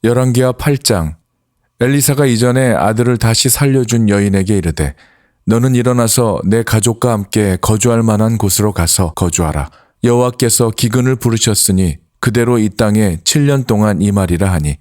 열왕기하 8장. 엘리사가 이전에 아들을 다시 살려준 여인에게 이르되 너는 일어나서 내 가족과 함께 거주할 만한 곳으로 가서 거주하라. 여호와께서 기근을 부르셨으니 그대로 이 땅에 7년 동안 임하리라 하니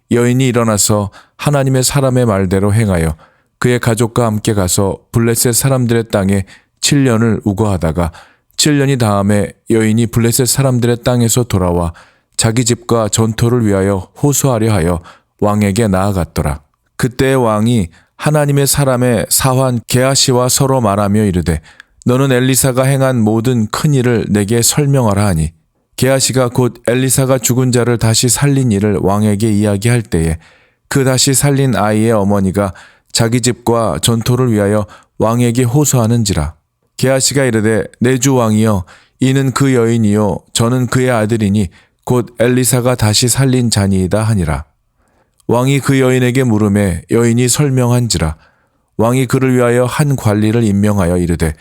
여인이 일어나서 하나님의 사람의 말대로 행하여 그의 가족과 함께 가서 블레셋 사람들의 땅에 7년을 우거하다가 7년이 다음에 여인이 블레셋 사람들의 땅에서 돌아와 자기 집과 전토를 위하여 호소하려 하여 왕에게 나아갔더라. 그때 왕이 하나님의 사람의 사환 게하시와 서로 말하며 이르되 너는 엘리사가 행한 모든 큰 일을 내게 설명하라 하니 게하시가 곧 엘리사가 죽은 자를 다시 살린 일을 왕에게 이야기할 때에 그 다시 살린 아이의 어머니가 자기 집과 전토를 위하여 왕에게 호소하는지라. 게하시가 이르되 내 주 왕이여 이는 그 여인이요 저는 그의 아들이니 곧 엘리사가 다시 살린 자니이다 하니라. 왕이 그 여인에게 물으매 여인이 설명한지라. 왕이 그를 위하여 한 관리를 임명하여 이르되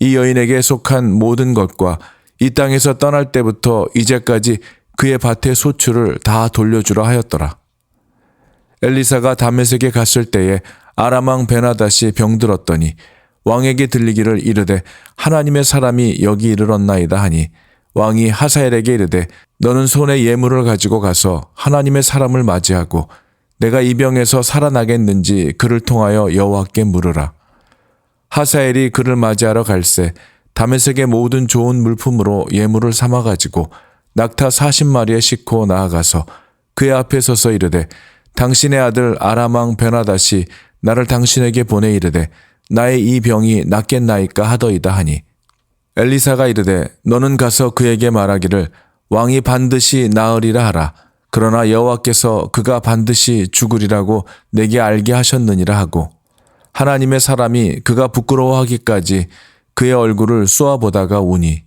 이 여인에게 속한 모든 것과 이 땅에서 떠날 때부터 이제까지 그의 밭의 소출을 다 돌려주라 하였더라. 엘리사가 다메섹에 갔을 때에 아람 왕 베나닷이 병들었더니 왕에게 들리기를 이르되 하나님의 사람이 여기 이르렀나이다 하니 왕이 하사엘에게 이르되 너는 손에 예물을 가지고 가서 하나님의 사람을 맞이하고 내가 이 병에서 살아나겠는지 그를 통하여 여호와께 물으라. 하사엘이 그를 맞이하러 갈새 다메섹의 모든 좋은 물품으로 예물을 삼아 가지고 낙타 40마리에 싣고 나아가서 그의 앞에 서서 이르되 당신의 아들 아람 왕 베나닷이 나를 당신에게 보내 이르되 나의 이 병이 낫겠나이까 하더이다 하니 엘리사가 이르되 너는 가서 그에게 말하기를 왕이 반드시 나으리라 하라. 그러나 여호와께서 그가 반드시 죽으리라고 내게 알게 하셨느니라 하고 하나님의 사람이 그가 부끄러워하기까지 그의 얼굴을 쏘아보다가 우니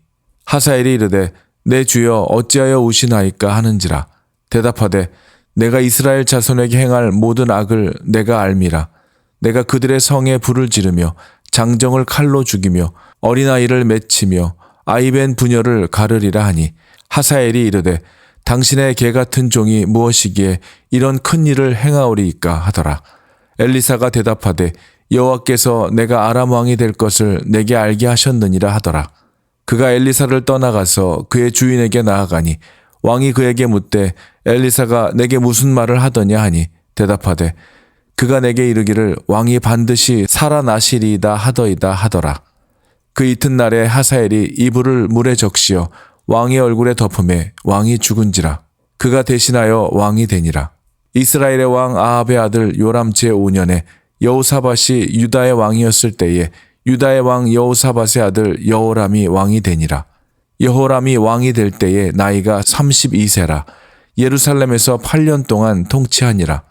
하사엘이 이르되 내 주여 어찌하여 우시나이까 하는지라. 대답하되 내가 이스라엘 자손에게 행할 모든 악을 내가 알미라. 내가 그들의 성에 불을 지르며 장정을 칼로 죽이며 어린아이를 맺히며 아이벤 부녀를 가르리라 하니 하사엘이 이르되 당신의 개 같은 종이 무엇이기에 이런 큰 일을 행하오리이까 하더라. 엘리사가 대답하되 여호와께서 내가 아람 왕이 될 것을 내게 알게 하셨느니라 하더라. 그가 엘리사를 떠나가서 그의 주인에게 나아가니 왕이 그에게 묻되 엘리사가 내게 무슨 말을 하더냐 하니 대답하되 그가 내게 이르기를 왕이 반드시 살아나시리이다 하더이다 하더라. 그 이튿날에 하사엘이 이불을 물에 적시어 왕의 얼굴에 덮음에 왕이 죽은지라. 그가 대신하여 왕이 되니라. 이스라엘의 왕 아합의 아들 요람 제5년에 여호사밧이 유다의 왕이었을 때에 유다의 왕 여호사밧의 아들 여호람이 왕이 되니라. 여호람이 왕이 될 때에 나이가 32세라. 예루살렘에서 8년 동안 통치하니라.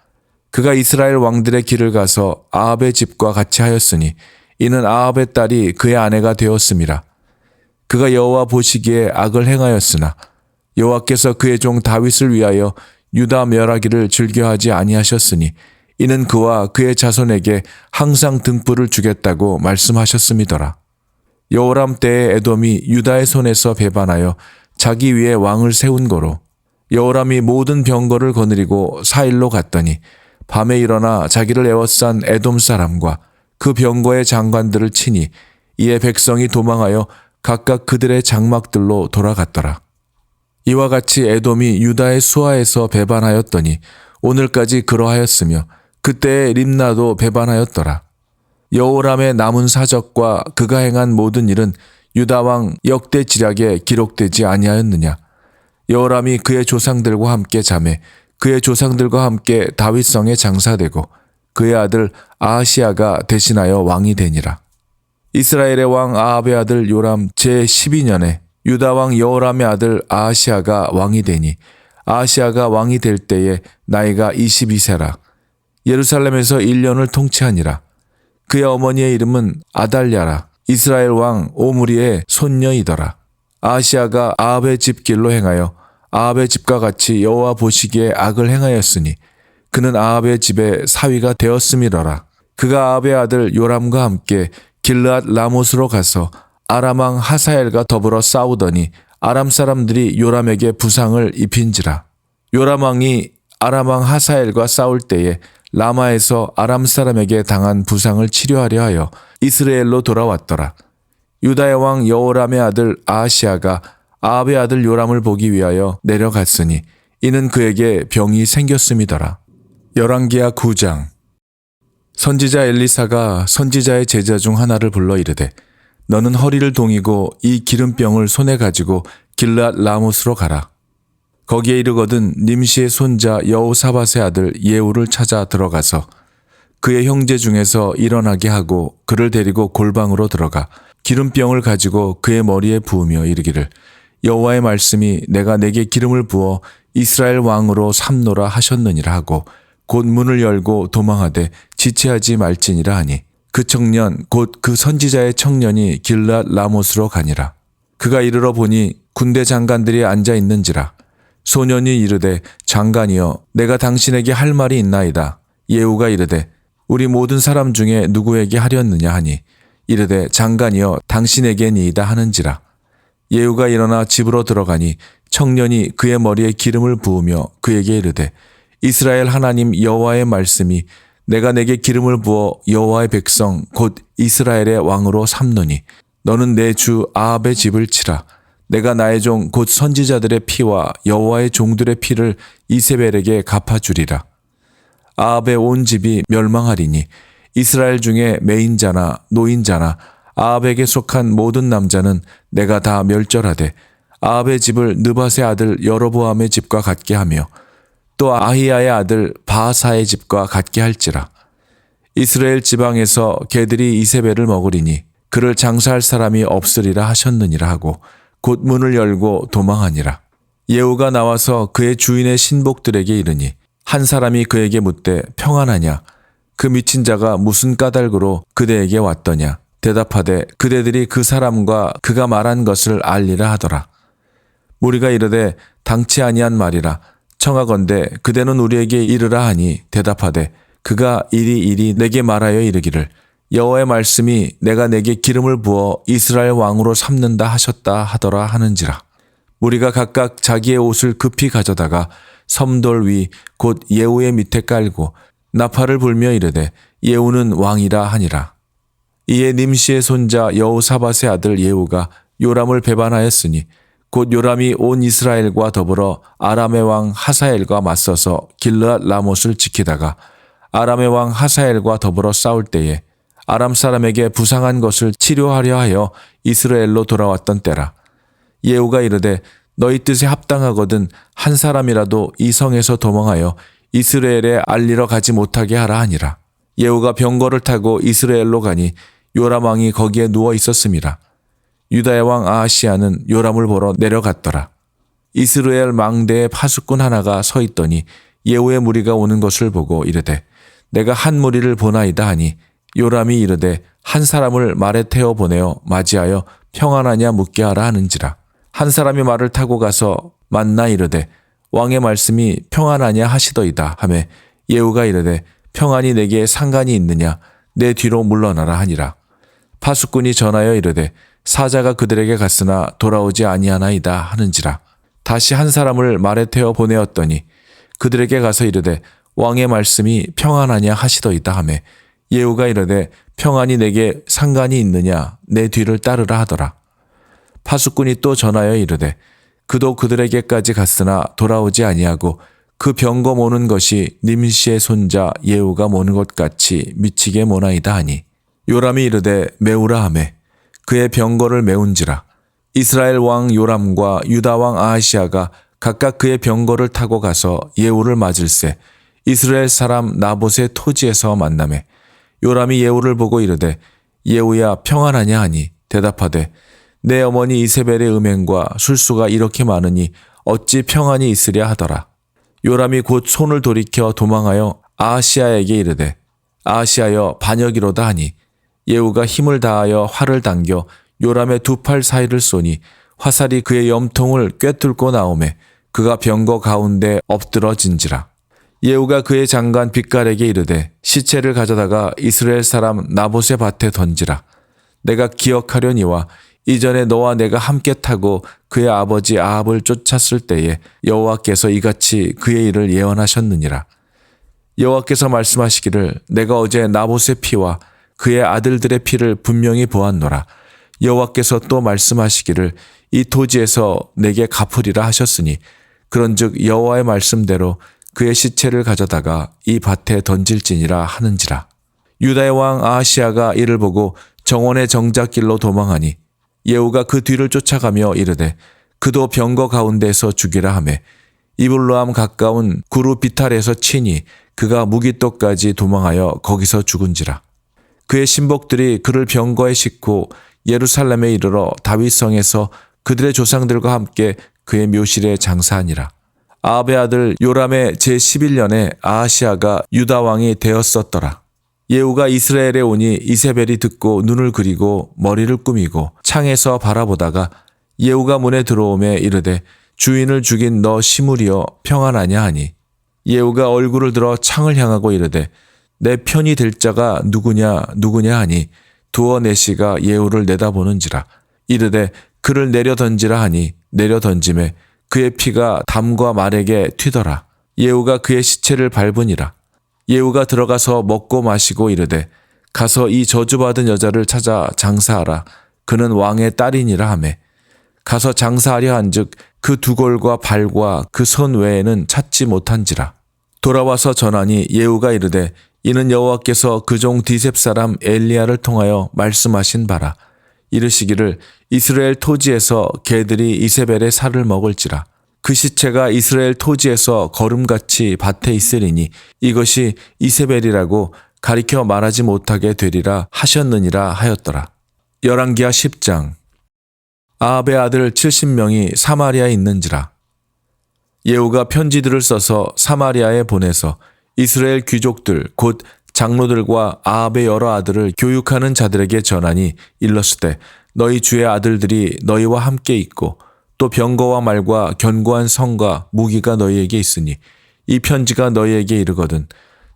그가 이스라엘 왕들의 길을 가서 아합의 집과 같이 하였으니 이는 아합의 딸이 그의 아내가 되었음이라. 그가 여호와 보시기에 악을 행하였으나 여호와께서 그의 종 다윗을 위하여 유다 멸하기를 즐겨하지 아니하셨으니 이는 그와 그의 자손에게 항상 등불을 주겠다고 말씀하셨음이더라. 여호람 때에 에돔이 유다의 손에서 배반하여 자기 위에 왕을 세운 거로 여호람이 모든 병거를 거느리고 사일로 갔더니 밤에 일어나 자기를 에워싼 에돔 사람과 그 병거의 장관들을 치니 이에 백성이 도망하여 각각 그들의 장막들로 돌아갔더라. 이와 같이 에돔이 유다의 수하에서 배반하였더니 오늘까지 그러하였으며 그때의 림나도 배반하였더라. 여호람의 남은 사적과 그가 행한 모든 일은 유다 왕 역대 지략에 기록되지 아니하였느냐. 여호람이 그의 조상들과 함께 자매 그의 조상들과 함께 다윗성에 장사되고 그의 아들 아하시야가 대신하여 왕이 되니라. 이스라엘의 왕 아합의 아들 요람 제12년에 유다 왕 여호람의 아들 아하시야가 왕이 되니 아하시야가 왕이 될 때에 나이가 22세라. 예루살렘에서 1년을 통치하니라. 그의 어머니의 이름은 아달랴라. 이스라엘 왕 오므리의 손녀이더라. 아하시야가 아합의 집 길로 행하여 아합의 집과 같이 여호와 보시기에 악을 행하였으니 그는 아합의 집에 사위가 되었음이러라. 그가 아합의 아들 요람과 함께 길르앗 라못으로 가서 아람 왕 하사엘과 더불어 싸우더니 아람 사람들이 요람에게 부상을 입힌지라. 요람 왕이 아람 왕 하사엘과 싸울 때에 라마에서 아람 사람에게 당한 부상을 치료하려 하여 이스라엘로 돌아왔더라. 유다의 왕 여호람의 아들 아하시아가 아합의 아들 요람을 보기 위하여 내려갔으니 이는 그에게 병이 생겼음이더라. 열왕기하 9장. 선지자 엘리사가 선지자의 제자 중 하나를 불러 이르되 너는 허리를 동이고 이 기름병을 손에 가지고 길앗 라못으로 가라. 거기에 이르거든 님시의 손자 여호사밧의 아들 예후를 찾아 들어가서 그의 형제 중에서 일어나게 하고 그를 데리고 골방으로 들어가 기름병을 가지고 그의 머리에 부으며 이르기를 여호와의 말씀이 내가 내게 기름을 부어 이스라엘 왕으로 삼노라 하셨느니라 하고 곧 문을 열고 도망하되 지체하지 말지니라 하니 그 청년 곧 그 선지자의 청년이 길앗 라못으로 가니라. 그가 이르러 보니 군대 장관들이 앉아 있는지라. 소년이 이르되 장관이여 내가 당신에게 할 말이 있나이다. 예후가 이르되 우리 모든 사람 중에 누구에게 하렸느냐 하니 이르되 장관이여 당신에게니이다 하는지라. 예후가 일어나 집으로 들어가니 청년이 그의 머리에 기름을 부으며 그에게 이르되 이스라엘 하나님 여호와의 말씀이 내가 내게 기름을 부어 여호와의 백성 곧 이스라엘의 왕으로 삼노니 너는 내 주 아합의 집을 치라. 내가 나의 종 곧 선지자들의 피와 여호와의 종들의 피를 이세벨에게 갚아주리라. 아합의 온 집이 멸망하리니 이스라엘 중에 매인자나 노인자나 아합에게 속한 모든 남자는 내가 다 멸절하되 아합의 집을 느밧의 아들 여로보암의 집과 같게 하며 또 아히야의 아들 바하사의 집과 같게 할지라. 이스라엘 지방에서 개들이 이세벨을 먹으리니 그를 장사할 사람이 없으리라 하셨느니라 하고 곧 문을 열고 도망하니라. 예후가 나와서 그의 주인의 신복들에게 이르니 한 사람이 그에게 묻되 평안하냐? 그 미친 자가 무슨 까닭으로 그대에게 왔더냐? 대답하되 그대들이 그 사람과 그가 말한 것을 알리라 하더라. 무리가 이르되 당치 아니한 말이라. 청하건대 그대는 우리에게 이르라 하니 대답하되 그가 이리 내게 말하여 이르기를 여호와의 말씀이 내가 내게 기름을 부어 이스라엘 왕으로 삼는다 하셨다 하더라 하는지라. 무리가 각각 자기의 옷을 급히 가져다가 섬돌 위 곧 예후의 밑에 깔고 나팔을 불며 이르되 예후는 왕이라 하니라. 이에 님시의 손자 여호사밧의 아들 예후가 요람을 배반하였으니 곧 요람이 온 이스라엘과 더불어 아람의 왕 하사엘과 맞서서 길르앗 라못을 지키다가 아람의 왕 하사엘과 더불어 싸울 때에 아람 사람에게 부상한 것을 치료하려 하여 이스라엘로 돌아왔던 때라. 예후가 이르되 너희 뜻에 합당하거든 한 사람이라도 이 성에서 도망하여 이스라엘에 알리러 가지 못하게 하라 하니라. 예후가 병거를 타고 이스라엘로 가니 요람 왕이 거기에 누워 있었음이라. 유다의 왕 아하시아는 요람을 보러 내려갔더라. 이스라엘 망대에 파수꾼 하나가 서 있더니 예후의 무리가 오는 것을 보고 이르되 내가 한 무리를 보나이다 하니 요람이 이르되 한 사람을 말에 태워 보내어 맞이하여 평안하냐 묻게 하라 하는지라. 한 사람이 말을 타고 가서 만나 이르되 왕의 말씀이 평안하냐 하시더이다 하매 예후가 이르되 평안이 내게 상관이 있느냐 내 뒤로 물러나라 하니라. 파수꾼이 전하여 이르되 사자가 그들에게 갔으나 돌아오지 아니하나이다 하는지라. 다시 한 사람을 말에 태워 보내었더니 그들에게 가서 이르되 왕의 말씀이 평안하냐 하시더이다 하매 예후가 이르되 평안이 내게 상관이 있느냐 내 뒤를 따르라 하더라. 파수꾼이 또 전하여 이르되 그도 그들에게까지 갔으나 돌아오지 아니하고 그 병거 모는 것이 님시의 손자 예후가 모는 것 같이 미치게 모나이다 하니 요람이 이르되 메우라 하매 그의 병거를 메운지라. 이스라엘 왕 요람과 유다 왕 아하시아가 각각 그의 병거를 타고 가서 예후를 맞을새 이스라엘 사람 나봇의 토지에서 만나매 요람이 예후를 보고 이르되 예후야 평안하냐 하니 대답하되 내 어머니 이세벨의 음행과 술수가 이렇게 많으니 어찌 평안이 있으랴 하더라. 요람이 곧 손을 돌이켜 도망하여 아하시아에게 이르되 아하시아여 반역이로다 하니 예후가 힘을 다하여 활을 당겨 요람의 두 팔 사이를 쏘니 화살이 그의 염통을 꿰뚫고 나오매 그가 병거 가운데 엎드러진지라. 예후가 그의 장관 빗갈에게 이르되 시체를 가져다가 이스라엘 사람 나봇의 밭에 던지라. 내가 기억하려니와 이전에 너와 내가 함께 타고 그의 아버지 아합을 쫓았을 때에 여호와께서 이같이 그의 일을 예언하셨느니라. 여호와께서 말씀하시기를 내가 어제 나봇의 피와 그의 아들들의 피를 분명히 보았노라. 여호와께서 또 말씀하시기를 이 토지에서 내게 갚으리라 하셨으니 그런즉 여호와의 말씀대로 그의 시체를 가져다가 이 밭에 던질지니라 하는지라. 유다의 왕 아하시아가 이를 보고 정원의 정작길로 도망하니 예후가 그 뒤를 쫓아가며 이르되 그도 병거 가운데서 죽이라 하매 이블로암 가까운 구루 비탈에서 치니 그가 무기토까지 도망하여 거기서 죽은지라. 그의 신복들이 그를 병거에 싣고 예루살렘에 이르러 다윗성에서 그들의 조상들과 함께 그의 묘실에 장사하니라. 아합의 아들 요람의 제11년에 아하시아가 유다 왕이 되었었더라. 예후가 이스라엘에 오니 이세벨이 듣고 눈을 그리고 머리를 꾸미고 창에서 바라보다가 예후가 문에 들어오매 이르되 주인을 죽인 너 시므리여 평안하냐 하니 예후가 얼굴을 들어 창을 향하고 이르되 내 편이 될 자가 누구냐 하니 두어 내시가 예후를 내다보는지라. 이르되 그를 내려 던지라 하니 내려 던짐에 그의 피가 담과 말에게 튀더라. 예후가 그의 시체를 밟으니라. 예후가 들어가서 먹고 마시고 이르되 가서 이 저주받은 여자를 찾아 장사하라. 그는 왕의 딸이니라 하매 가서 장사하려 한즉 그 두골과 발과 그 손 외에는 찾지 못한지라. 돌아와서 전하니 예후가 이르되 이는 여호와께서 그종 디셉 사람 엘리야를 통하여 말씀하신 바라. 이르시기를 이스라엘 토지에서 개들이 이세벨의 살을 먹을지라. 그 시체가 이스라엘 토지에서 거름같이 밭에 있으리니 이것이 이세벨이라고 가리켜 말하지 못하게 되리라 하셨느니라 하였더라. 열왕기하 10장. 아합의 아들 70명이 사마리아에 있는지라. 예후가 편지들을 써서 사마리아에 보내서 이스라엘 귀족들 곧 장로들과 아합의 여러 아들을 교육하는 자들에게 전하니 일렀으되 너희 주의 아들들이 너희와 함께 있고 또 병거와 말과 견고한 성과 무기가 너희에게 있으니 이 편지가 너희에게 이르거든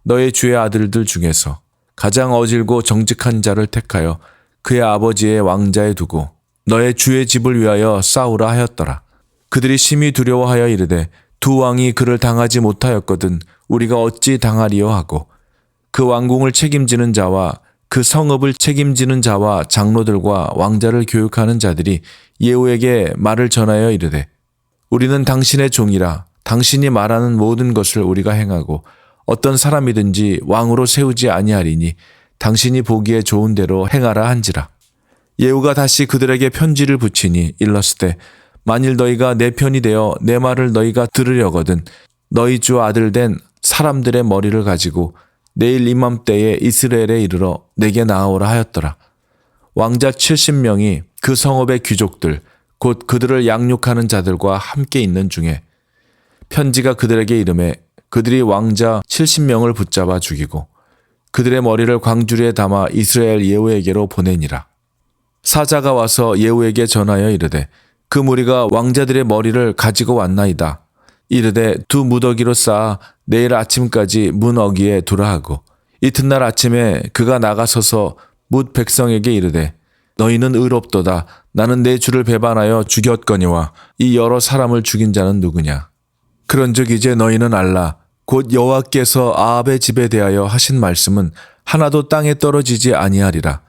너희 주의 아들들 중에서 가장 어질고 정직한 자를 택하여 그의 아버지의 왕자에 두고 너의 주의 집을 위하여 싸우라 하였더라. 그들이 심히 두려워하여 이르되 두 왕이 그를 당하지 못하였거든 우리가 어찌 당하리요 하고 그 왕궁을 책임지는 자와 그 성읍을 책임지는 자와 장로들과 왕자를 교육하는 자들이 예후에게 말을 전하여 이르되 우리는 당신의 종이라 당신이 말하는 모든 것을 우리가 행하고 어떤 사람이든지 왕으로 세우지 아니하리니 당신이 보기에 좋은 대로 행하라 한지라. 예후가 다시 그들에게 편지를 붙이니 일렀으되 만일 너희가 내 편이 되어 내 말을 너희가 들으려거든 너희 주 아들 된 사람들의 머리를 가지고 내일 이맘때에 이스라엘에 이르러 내게 나아오라 하였더라. 왕자 70명이 그 성읍의 귀족들 곧 그들을 양육하는 자들과 함께 있는 중에 편지가 그들에게 이르매 그들이 왕자 70명을 붙잡아 죽이고 그들의 머리를 광주리에 담아 이스라엘 예후에게로 보내니라. 사자가 와서 예후에게 전하여 이르되 그 무리가 왕자들의 머리를 가지고 왔나이다. 이르되 두 무더기로 쌓아 내일 아침까지 문 어귀에 두라 하고 이튿날 아침에 그가 나가서서 뭇 백성에게 이르되 너희는 의롭도다. 나는 내 주를 배반하여 죽였거니와 이 여러 사람을 죽인 자는 누구냐. 그런즉 이제 너희는 알라. 곧 여호와께서 아합의 집에 대하여 하신 말씀은 하나도 땅에 떨어지지 아니하리라.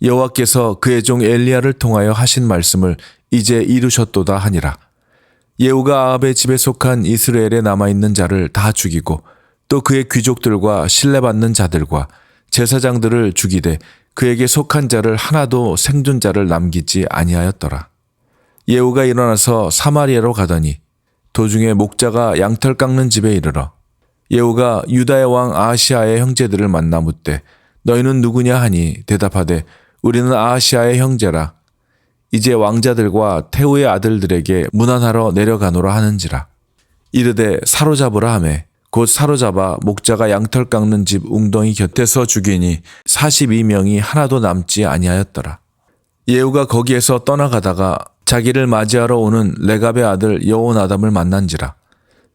여호와께서 그의 종 엘리야를 통하여 하신 말씀을 이제 이루셨도다 하니라. 예후가 아합의 집에 속한 이스라엘에 남아있는 자를 다 죽이고 또 그의 귀족들과 신뢰받는 자들과 제사장들을 죽이되 그에게 속한 자를 하나도 생존자를 남기지 아니하였더라. 예후가 일어나서 사마리아로 가더니 도중에 목자가 양털 깎는 집에 이르러 예후가 유다의 왕 아하시아의 형제들을 만나 묻되 너희는 누구냐 하니 대답하되 우리는 아하시아의 형제라. 이제 왕자들과 태후의 아들들에게 문안하러 내려가노라 하는지라. 이르되 사로잡으라 하매 곧 사로잡아 목자가 양털 깎는 집 웅덩이 곁에서 죽이니 42명이 하나도 남지 아니하였더라. 예후가 거기에서 떠나가다가 자기를 맞이하러 오는 레갑의 아들 여호나답을 만난지라.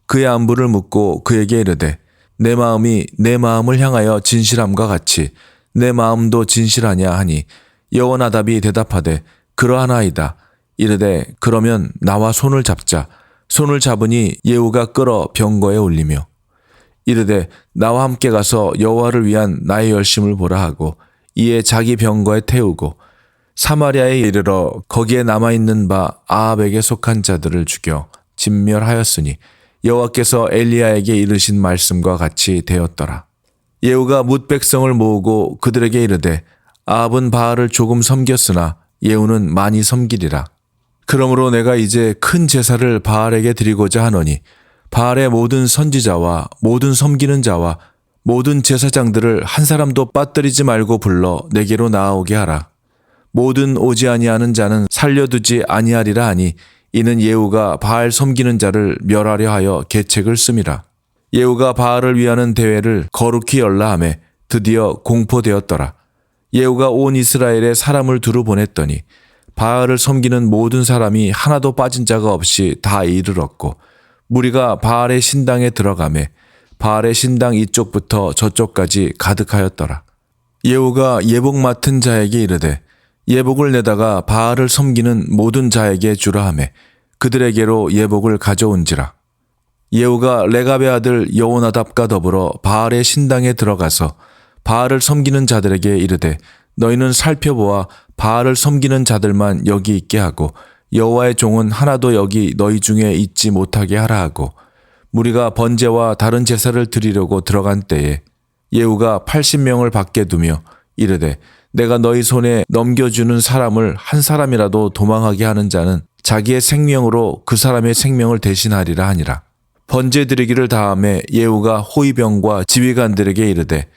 그의 안부를 묻고 그에게 이르되 내 마음이 내 마음을 향하여 진실함과 같이 내 마음도 진실하냐 하니 여호나답이 대답하되 그러하나이다. 이르되 그러면 나와 손을 잡자. 손을 잡으니 예후가 끌어 병거에 올리며 이르되 나와 함께 가서 여호와를 위한 나의 열심을 보라 하고 이에 자기 병거에 태우고 사마리아에 이르러 거기에 남아있는 바 아합에게 속한 자들을 죽여 진멸하였으니 여호와께서 엘리야에게 이르신 말씀과 같이 되었더라. 예후가 뭇 백성을 모으고 그들에게 이르되 아합은 바알을 조금 섬겼으나 예후는 많이 섬기리라. 그러므로 내가 이제 큰 제사를 바알에게 드리고자 하노니 바알의 모든 선지자와 모든 섬기는 자와 모든 제사장들을 한 사람도 빠뜨리지 말고 불러 내게로 나아오게 하라. 모든 오지 아니하는 자는 살려두지 아니하리라 하니 이는 예후가 바알 섬기는 자를 멸하려 하여 계책을 씀이라. 예후가 바알을 위하는 대회를 거룩히 열라 하매 드디어 공포되었더라. 예후가 온 이스라엘에 사람을 두루 보냈더니 바알을 섬기는 모든 사람이 하나도 빠진 자가 없이 다 이르렀고 무리가 바알의 신당에 들어가매 바알의 신당 이쪽부터 저쪽까지 가득하였더라. 예후가 예복 맡은 자에게 이르되 예복을 내다가 바알을 섬기는 모든 자에게 주라 하매 그들에게로 예복을 가져온지라. 예후가 레갑의 아들 여호나답과 더불어 바알의 신당에 들어가서 바알을 섬기는 자들에게 이르되 너희는 살펴보아 바알을 섬기는 자들만 여기 있게 하고 여호와의 종은 하나도 여기 너희 중에 있지 못하게 하라 하고 무리가 번제와 다른 제사를 드리려고 들어간 때에 예후가 80명을 밖에 두며 이르되 내가 너희 손에 넘겨주는 사람을 한 사람이라도 도망하게 하는 자는 자기의 생명으로 그 사람의 생명을 대신하리라 하니라. 번제 드리기를 다함에 예후가 호위병과 지휘관들에게 이르되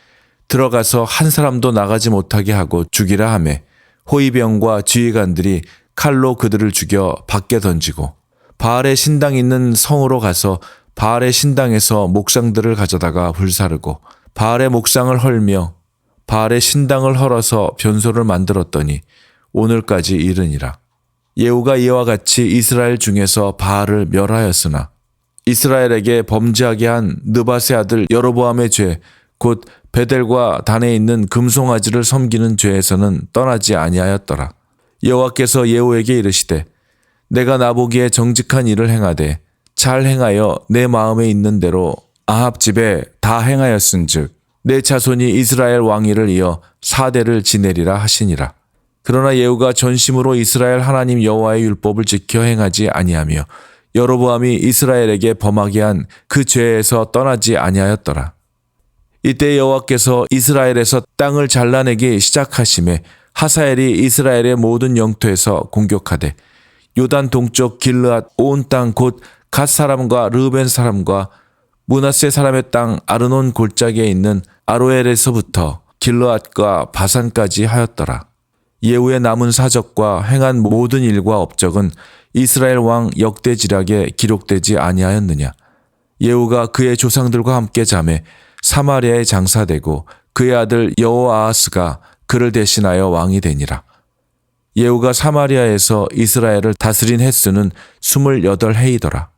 들어가서 한 사람도 나가지 못하게 하고 죽이라 하매 호위병과 지휘관들이 칼로 그들을 죽여 밖에 던지고 바알의 신당 있는 성으로 가서 바알의 신당에서 목상들을 가져다가 불사르고 바알의 목상을 헐며 바알의 신당을 헐어서 변소를 만들었더니 오늘까지 이르니라. 예후가 이와 같이 이스라엘 중에서 바알을 멸하였으나 이스라엘에게 범죄하게 한 느밧의 아들 여로보암의 죄 곧 베델과 단에 있는 금송아지를 섬기는 죄에서는 떠나지 아니하였더라. 여호와께서 예후에게 이르시되 내가 나보기에 정직한 일을 행하되 잘 행하여 내 마음에 있는 대로 아합 집에 다 행하였은즉 내 자손이 이스라엘 왕위를 이어 4대를 지내리라 하시니라. 그러나 예후가 전심으로 이스라엘 하나님 여호와의 율법을 지켜 행하지 아니하며 여로보암이 이스라엘에게 범하게 한 그 죄에서 떠나지 아니하였더라. 이때 여호와께서 이스라엘에서 땅을 잘라내기 시작하심에 하사엘이 이스라엘의 모든 영토에서 공격하되 요단 동쪽 길르앗 온 땅 곧 갓 사람과 르우벤 사람과 므낫세 사람의 땅 아르논 골짜기에 있는 아로엘에서부터 길르앗과 바산까지 하였더라. 예후의 남은 사적과 행한 모든 일과 업적은 이스라엘 왕 역대지략에 기록되지 아니하였느냐. 예후가 그의 조상들과 함께 잠에 사마리아에 장사되고 그의 아들 여호아하스가 그를 대신하여 왕이 되니라. 예후가 사마리아에서 이스라엘을 다스린 횟수는 28해이더라.